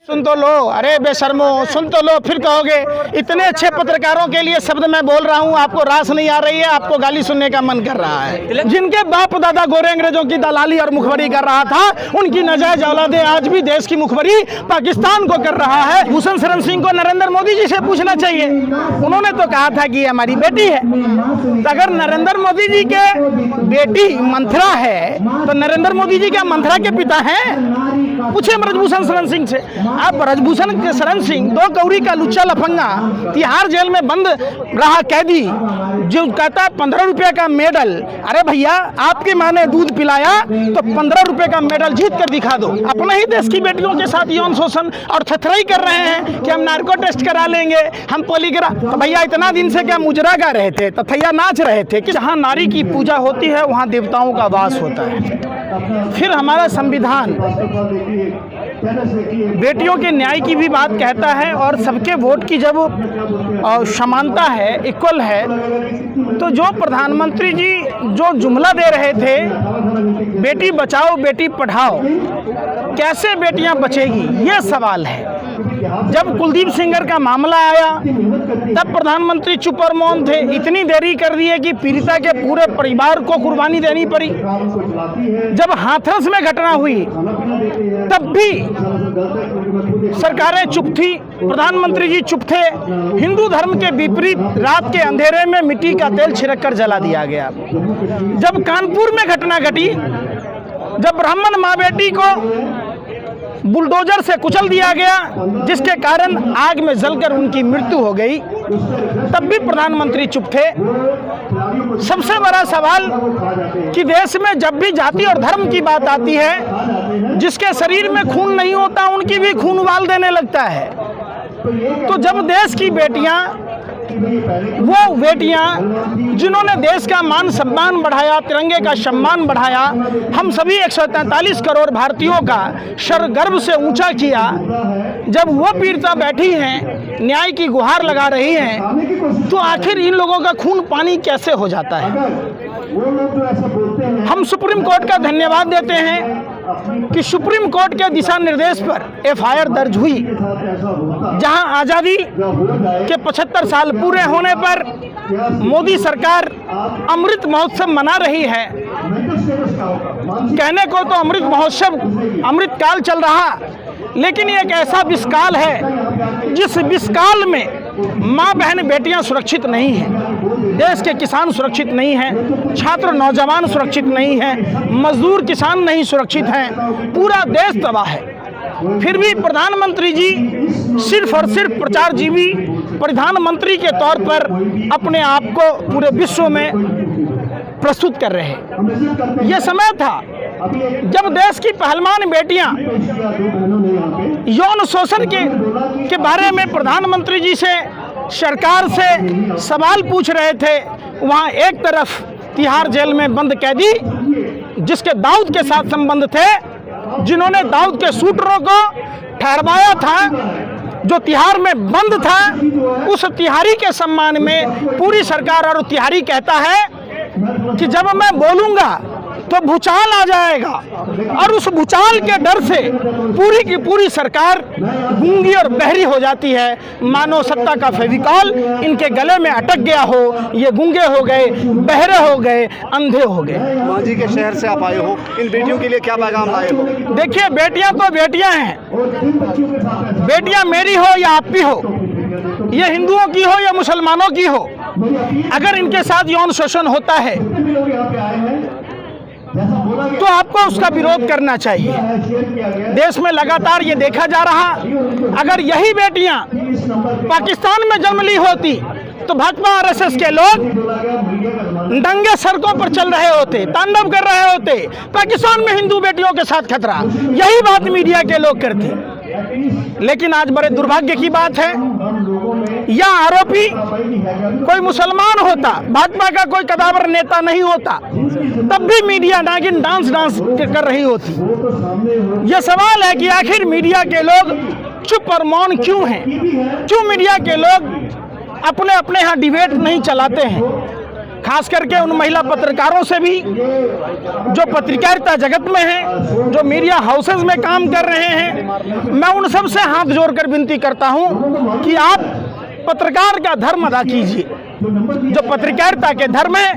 सुन तो लो, अरे बेशर्मो सुन तो लो, फिर कहोगे इतने अच्छे पत्रकारों के लिए शब्द मैं बोल रहा हूँ, आपको रास नहीं आ रही है, आपको गाली सुनने का मन कर रहा है। जिनके बाप दादा गोरे अंग्रेजों की दलाली और मुखबरी कर रहा था, उनकी नाजायज औलादे आज भी देश की मुखबरी पाकिस्तान को कर रहा है। भूषण शरण सिंह को नरेंद्र मोदी जी से पूछना चाहिए, उन्होंने तो कहा था कि हमारी बेटी है। तो अगर नरेंद्र मोदी जी के बेटी मंथरा है तो नरेंद्र मोदी जी क्या मंथरा के पिता हैं? पूछे ब्रजभूषण शरण सिंह से। आप ब्रजभूषण शरण सिंह 2 कौड़ी का लुच्चा लफंगा तिहाड़ जेल में बंद रहा कैदी, जो कहता है 15 रुपये का मेडल। अरे भैया, आपकी माँ ने दूध पिलाया तो 15 रुपये का मेडल जीत कर दिखा दो। अपने ही देश की बेटियों के साथ यौन शोषण और थथराई कर रहे हैं कि हम नार्को टेस्ट करा लेंगे, हम पॉलीग्राफ। तो भैया इतना दिन से क्या मुजरा गा रहे थे, तथैया नाच रहे थे कि जहाँ नारी की पूजा होती है वहाँ देवताओं का वास होता है। फिर हमारा संविधान बेटियों के न्याय की भी बात कहता है और सबके वोट की जब समानता है, इक्वल है, तो जो प्रधानमंत्री जी जो जुमला दे रहे थे बेटी बचाओ बेटी पढ़ाओ, कैसे बेटियां बचेगी, ये सवाल है। जब कुलदीप सेंगर का मामला आया तब प्रधानमंत्री चुप और मौन थे, इतनी देरी कर दी है कि पीड़िता के पूरे परिवार को कुर्बानी देनी पड़ी। जब हाथरस में घटना हुई तब भी सरकारें चुप थी, प्रधानमंत्री जी चुप थे। हिंदू धर्म के विपरीत रात के अंधेरे में मिट्टी का तेल छिड़क कर जला दिया गया। जब कानपुर में घटना घटी, जब ब्राह्मण माँ बेटी को बुलडोजर से कुचल दिया गया जिसके कारण आग में जलकर उनकी मृत्यु हो गई, तब भी प्रधानमंत्री चुप थे। सबसे बड़ा सवाल कि देश में जब भी जाति और धर्म की बात आती है, जिसके शरीर में खून नहीं होता उनकी भी खून उबाल देने लगता है। तो जब देश की बेटियां, वो बेटियां जिन्होंने देश का मान सम्मान बढ़ाया, तिरंगे का सम्मान बढ़ाया, हम सभी 143 करोड़ भारतीयों का सर गर्व से ऊंचा किया, जब वो पीड़िता बैठी हैं, न्याय की गुहार लगा रही हैं, तो आखिर इन लोगों का खून पानी कैसे हो जाता है? हम सुप्रीम कोर्ट का धन्यवाद देते हैं कि सुप्रीम कोर्ट के दिशा निर्देश पर FIR दर्ज हुई, जहां आज़ादी के 75 साल पूरे होने पर मोदी सरकार अमृत महोत्सव मना रही है। कहने को तो अमृत महोत्सव, अमृत काल चल रहा, लेकिन ये एक ऐसा विषकाल है जिस विषकाल में माँ बहन बेटियां सुरक्षित नहीं हैं, देश के किसान सुरक्षित नहीं हैं, छात्र नौजवान सुरक्षित नहीं हैं, मजदूर किसान नहीं सुरक्षित हैं, पूरा देश तबाह है। फिर भी प्रधानमंत्री जी सिर्फ और सिर्फ प्रचारजीवी प्रधानमंत्री के तौर पर अपने आप को पूरे विश्व में प्रस्तुत कर रहे हैं। यह समय था जब देश की पहलवान बेटियां यौन शोषण के बारे में प्रधानमंत्री जी से, सरकार से सवाल पूछ रहे थे। वहां एक तरफ तिहाड़ जेल में बंद कैदी जिसके दाऊद के साथ संबंध थे, जिन्होंने दाऊद के शूटरों को ठहरवाया था, जो तिहाड़ में बंद था, उस तिहाड़ी के सम्मान में पूरी सरकार, और तिहाड़ी कहता है कि जब मैं बोलूँगा तो भूचाल आ जाएगा, और उस भूचाल के डर से पूरी की पूरी सरकार गूंगी और बहरी हो जाती है। मानो सत्ता का फेविकॉल इनके गले में अटक गया हो, ये गूंगे हो गए, बहरे हो गए, अंधे हो गए। मांझी के शहर से आप आए हो, इन बेटियों के लिए क्या पैगाम लाए हो? देखिए, बेटियां तो बेटियां हैं, बेटियां मेरी हो या आपकी हो, ये हिंदुओं की हो या मुसलमानों की हो, अगर इनके साथ यौन शोषण होता है तो आपको उसका विरोध करना चाहिए। देश में लगातार ये देखा जा रहा, अगर यही बेटियां पाकिस्तान में जन्म ली होती तो भाजपा RSS के लोग नंगे सड़कों पर चल रहे होते, तांडव कर रहे होते, पाकिस्तान में हिंदू बेटियों के साथ खतरा। यही बात मीडिया के लोग करते। लेकिन आज बड़े दुर्भाग्य की बात है, या आरोपी कोई मुसलमान होता, भाजपा का कोई कदावर नेता नहीं होता, तब भी मीडिया नागिन डांस कर रही होती। यह सवाल है कि आखिर मीडिया के लोग चुप और मौन क्यों हैं? क्यों मीडिया के लोग अपने यहाँ डिबेट नहीं चलाते हैं? खास करके उन महिला पत्रकारों से भी जो पत्रकारिता जगत में हैं, जो मीडिया हाउसेज में काम कर रहे हैं। मैं उन सब से हाथ जोड़कर विनती करता हूं कि आप पत्रकार का धर्म अदा कीजिए। जो पत्रकारिता के धर्म है,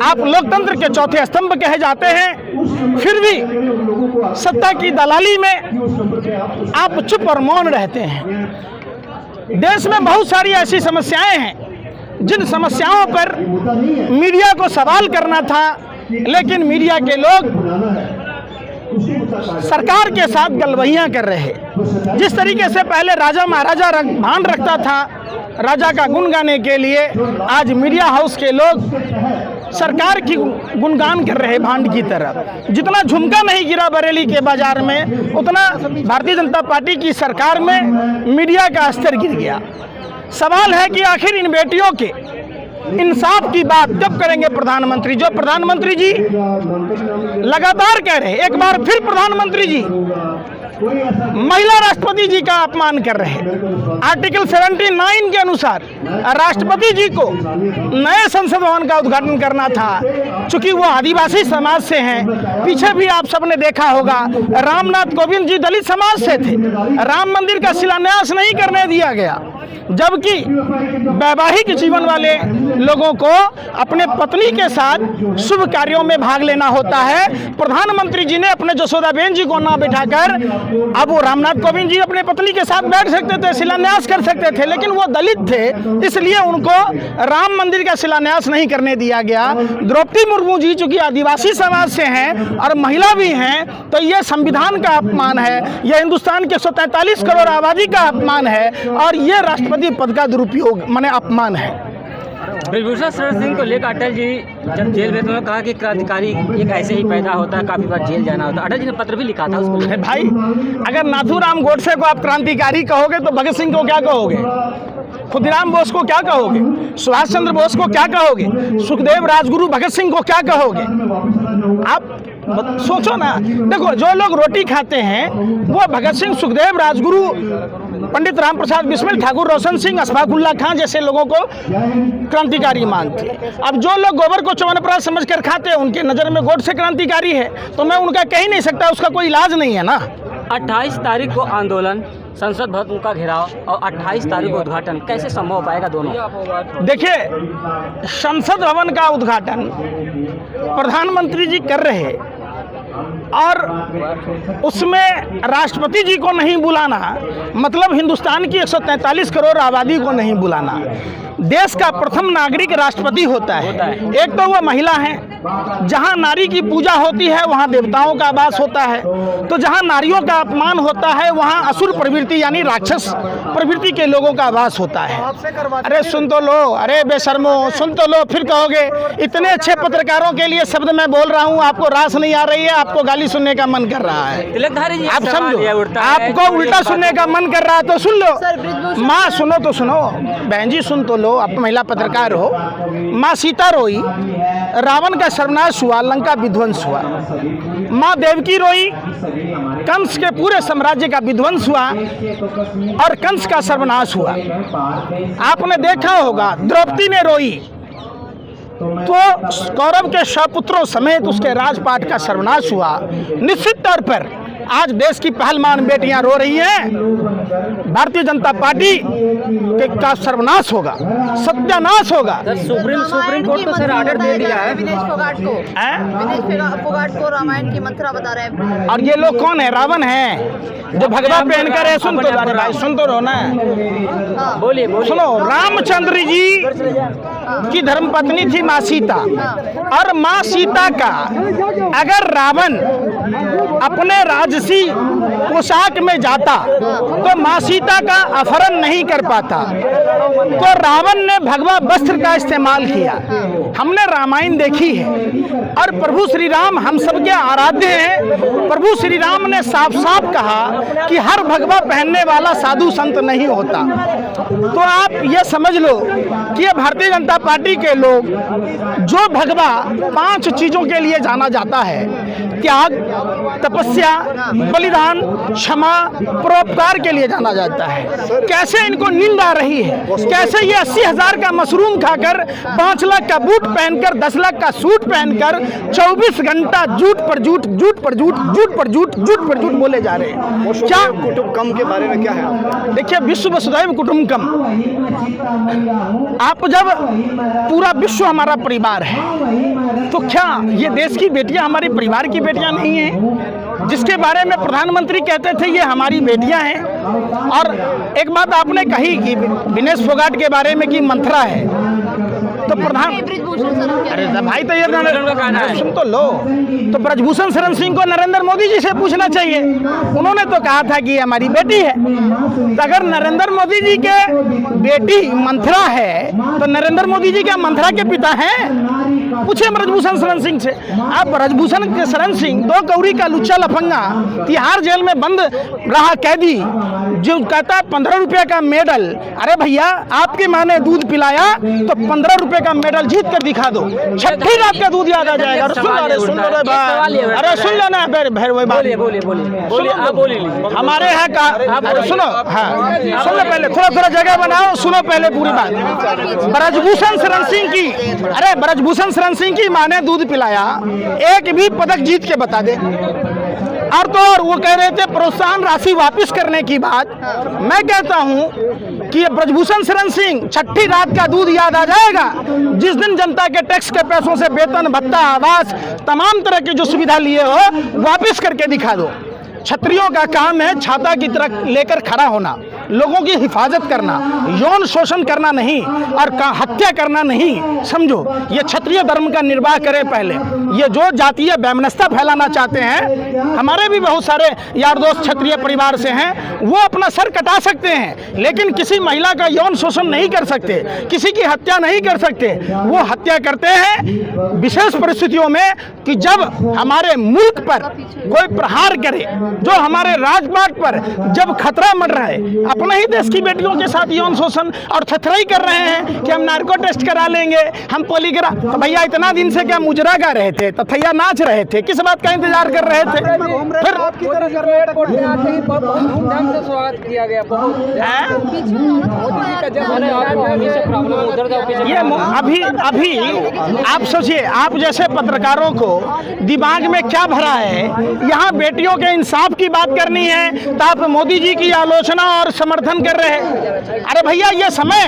आप लोकतंत्र के चौथे स्तंभ कहे जाते हैं, फिर भी सत्ता की दलाली में आप चुप और मौन रहते हैं। देश में बहुत सारी ऐसी समस्याएं हैं जिन समस्याओं पर मीडिया को सवाल करना था, लेकिन मीडिया के लोग सरकार के साथ गलवहियां कर रहे हैं। जिस तरीके से पहले राजा महाराजा भान रखता था राजा का गुण गाने के लिए, आज मीडिया हाउस के लोग सरकार की गुणगान कर रहे भांड की तरह। जितना झुमका नहीं गिरा बरेली के बाजार में, उतना भारतीय जनता पार्टी की सरकार में मीडिया का स्तर गिर गया। सवाल है कि आखिर इन बेटियों के इंसाफ की बात कब करेंगे प्रधानमंत्री? जो प्रधानमंत्री जी लगातार कह रहे, एक बार फिर प्रधानमंत्री जी महिला राष्ट्रपति जी का अपमान कर रहे हैं। आर्टिकल 79 के अनुसार राष्ट्रपति जी को नए संसद भवन का उद्घाटन करना था। चूंकि वो आदिवासी समाज से हैं, पीछे भी आप सबने देखा होगा रामनाथ कोविंद जी दलित समाज से थे, राम मंदिर का शिलान्यास नहीं करने दिया गया। जबकि वैवाहिक जीवन वाले लोगों को अपने पत्नी के साथ शुभ कार्यों में भाग लेना होता है। प्रधानमंत्री जी ने अपने जसोदाबेन जी को ना बिठाकर, अब वो रामनाथ कोविंद जी अपने पत्नी के साथ बैठ सकते थे, शिलान्यास कर सकते थे, लेकिन वो दलित थे, इसलिए उनको राम मंदिर का शिलान्यास नहीं करने दिया गया। द्रौपदी मुर्मू जी चूंकि आदिवासी समाज से हैं और महिला भी हैं, तो ये संविधान का अपमान है, यह हिंदुस्तान के 143 करोड़ आबादी का अपमान है और ये राष्ट्रपति पद का दुरुपयोग माने अपमान है। ब्रजभूषण शरण सिंह को लेकर अटल जी जब जेल में, उन्होंने कहा कि क्रांतिकारी एक ऐसे ही पैदा होता है, काफी बार जेल जाना होता है। अटल जी ने पत्र भी लिखा था उसको। भाई, अगर नाथूराम गोडसे को आप क्रांतिकारी कहोगे तो भगत सिंह को क्या कहोगे? खुदीराम बोस को क्या कहोगे? सुभाष चंद्र बोस को क्या कहोगे? सुखदेव राजगुरु भगत सिंह को क्या कहोगे? आप सोचो ना। देखो, जो लोग रोटी खाते हैं वो भगत सिंह, सुखदेव राजगुरु, पंडित राम प्रसाद बिस्मिल, ठाकुर रोशन सिंह, अशफाकुल्ला खां जैसे लोगों को क्रांतिकारी मानते हैं। अब जो लोग गोबर को च्यवनप्राश समझकर खाते हैं, उनके नज़र में गोडसे क्रांतिकारी है, तो मैं उनका कह ही नहीं सकता, उसका कोई इलाज नहीं है ना। 28 तारीख को आंदोलन, संसद भवन का घेराव और 28 तारीख को उद्घाटन, कैसे संभव हो पाएगा दोनों? देखिए, संसद भवन का उद्घाटन प्रधानमंत्री जी कर रहे हैं और उसमें राष्ट्रपति जी को नहीं बुलाना मतलब हिंदुस्तान की 143 करोड़ आबादी को नहीं बुलाना। देश का प्रथम नागरिक राष्ट्रपति होता है। एक तो वो महिला है, जहाँ नारी की पूजा होती है वहाँ देवताओं का वास होता है, तो जहाँ नारियों का अपमान होता है वहाँ असुर प्रवृत्ति यानी राक्षस प्रवृत्ति के लोगों का वास होता है। अरे सुन तो लो, अरे बेशर्मो सुन तो लो, फिर कहोगे इतने अच्छे पत्रकारों के लिए शब्द मैं बोल रहा हूँ, आपको रास नहीं आ रही है, आपको गाली सुनने का मन कर रहा है। तिलकधारी जी, आप समझो, आपको उल्टा सुनने का मन कर रहा है तो सुन लो। माँ सुनो तो सुनो, बहन जी सुन तो लो, आप महिला पत्रकार हो। माँ सीता रोई, रावण का सर्वनाश हुआ, लंका विध्वंस हुआ। माँ देवकी रोई, कंस के पूरे साम्राज्य का विध्वंस हुआ और कंस का सर्वनाश हुआ। आपने देखा होगा द्रौपदी ने रोई तो कौरव के सपुत्रों समेत उसके राजपाट का सर्वनाश हुआ। निश्चित तौर पर आज देश की पहलवान बेटियां रो रही हैं, भारतीय जनता पार्टी का सर्वनाश होगा, सत्यानाश होगा। सुप्रीम कोर्ट तो सर ऑर्डर दे दिया है विनेश फोगाट को रामायण की मंत्रा बता रहे हैं। और ये लोग कौन है? रावण है जो भगवा पहनकर है। सुन तो अरे भाई सुन तो रहो ना, बोलिए बोलिए। सुनो, रामचंद्र जी की धर्मपत्नी थी माँ सीता, और माँ सीता का अगर रावण अपने राजसी पोशाक में जाता तो माँ सीता का अपहरण नहीं कर पाता। तो रावण ने भगवा वस्त्र का इस्तेमाल किया। हमने रामायण देखी है और प्रभु श्री राम हम सबके आराध्य हैं। प्रभु श्री राम ने साफ साफ कहा कि हर भगवा पहनने वाला साधु संत नहीं होता। तो आप ये समझ लो कि ये भारतीय जनता पार्टी के लोग जो भगवा 5 चीजों के लिए जाना जाता है, त्याग, तपस्या, बलिदान, क्षमा, परोपकार के लिए जाना जाता है, कैसे इनको नींद आ रही है, कैसे ये 80,000 का मशरूम खाकर 5 लाख का बूथ सूट पहनकर 10 लाख का सूट पहनकर 24 घंटा झूठ पर झूठ, झूठ पर झूठ, झूठ पर झूठ, झूठ पर झूठ बोले जा रहे हैं। क्या कुटुंबकम के बारे में क्या है आपका? देखिए, विश्व वसुधैव कुटुंबकम, आप जब पूरा विश्व हमारा परिवार है तो क्या ये देश की बेटियां हमारे परिवार की बेटियां नहीं हैं? जिसके बारे में प्रधानमंत्री कहते थे ये हमारी बेटियां हैं। और एक बात आपने कही कि विनेश फोगाट के बारे में कि मंथरा है, तो प्रधान ब्रिजभूषण शरण क्या अरे है? भाई तो ये उनका कहना है। सुन तो लो, तो ब्रजभूषण शरण सिंह को नरेंद्र मोदी जी से पूछना चाहिए। उन्होंने तो कहा था कि ये हमारी बेटी है। तो अगर नरेंद्र मोदी जी के बेटी मंथरा है तो नरेंद्र मोदी जी क्या मंथरा के पिता हैं? पूछे ब्रजभूषण शरण सिंह से। आप ब्रजभूषण शरण सिंह 2 कौड़ी का लुच्चा लफंगा तिहाड़ जेल में बंद रहा कैदी, जो कहता है 15 रुपये का मेडल। अरे भैया, आपकी माँ ने दूध पिलाया तो 15 रुपये का मेडल जीत कर दिखा दो, छठी रात का दूध याद आ जाएगा। अरे सुन लो रे भाई, अरे सुन लो ना बोलिए बोलिए बोलिए आप बोलिए। हमारे यहाँ का सुनो, हाँ सुन लो, पहले थोड़ा जगह बनाओ, सुनो पहले पूरी बात। ब्रजभूषण शरण सिंह की, अरे ब्रजभूषण शरण सिंह की माँ ने दूध पिलाया, एक भी पदक जीत के बता दे। और तो और वो कह रहे थे प्रोत्साहन राशि वापस करने की बात। मैं कहता हूं कि ये ब्रजभूषण शरण सिंह, छठी रात का दूध याद आ जाएगा जिस दिन जनता के टैक्स के पैसों से वेतन भत्ता आवास तमाम तरह की जो सुविधा लिए हो वापस करके दिखा दो। क्षत्रियों का काम है छाता की तरह लेकर खड़ा होना, लोगों की हिफाजत करना, यौन शोषण करना नहीं और हत्या करना नहीं। समझो, ये क्षत्रिय धर्म का निर्वाह करे पहले। ये जो जातीय वैमनस्यता फैलाना चाहते हैं, हमारे भी बहुत सारे यार दोस्त क्षत्रिय परिवार से हैं, वो अपना सर कटा सकते हैं लेकिन किसी महिला का यौन शोषण नहीं कर सकते, किसी की हत्या नहीं कर सकते। वो हत्या करते हैं विशेष परिस्थितियों में कि जब हमारे मुल्क पर कोई प्रहार करे, जो हमारे राजमार्ग पर जब खतरा मर रहा है। अपने ही देश की बेटियों के साथ यौन शोषण और थथराई कर रहे हैं कि हम नार्को टेस्ट करा लेंगे, हम पोलीग्राफ। तो भैया इतना दिन से क्या मुजरा गा रहे थे, तथैया नाच रहे थे, किस बात का इंतजार कर रहे थे? फिर किया गया ये अभी आप सोचिए, आप जैसे पत्रकारों को दिमाग में क्या भरा है? यहाँ बेटियों के इंसाफ की बात करनी है तो आप मोदी जी की आलोचना और समर्थन कर रहे हैं। अरे भैया, ये समय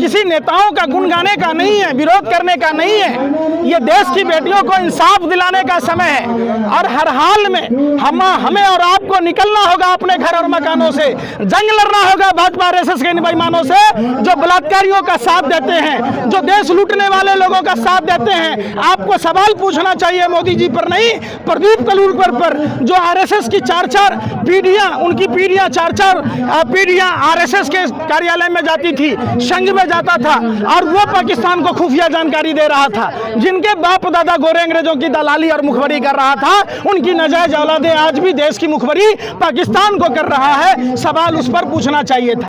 किसी नेताओं का गुण गाने का नहीं है, विरोध करने का नहीं है। ये देश की बेटियों को इंसाफ दिलाने का समय है और हर हाल में हमें और आपको निकलना होगा अपने घर और मकानों से, जंग लड़ना होगा भाजपा आरएसएस के बेईमानों से जो बलात्कारियों का साथ देते हैं, जो देश लूटने वाले लोगों का साथ देते हैं। आपको सवाल पूछना चाहिए मोदी जी पर नहीं, प्रदीप कलूरकर पर, जो आरएसएस की 4-4 पीढ़ियां, उनकी पीढ़ियां 4-4 पीढ़ियां आरएसएस के कार्यालय में जाती थी, संघ में जाता था और वो पाकिस्तान को खुफिया जानकारी दे रहा था। जिनके बाप दादा गोरे अंग्रेजों की दलाली और मुखबरी कर रहा था, उनकी नाजायज औलादें आज भी देश की मुखबरी पाकिस्तान को कर रहा है। सवाल उस पर पूछना चाहिए था।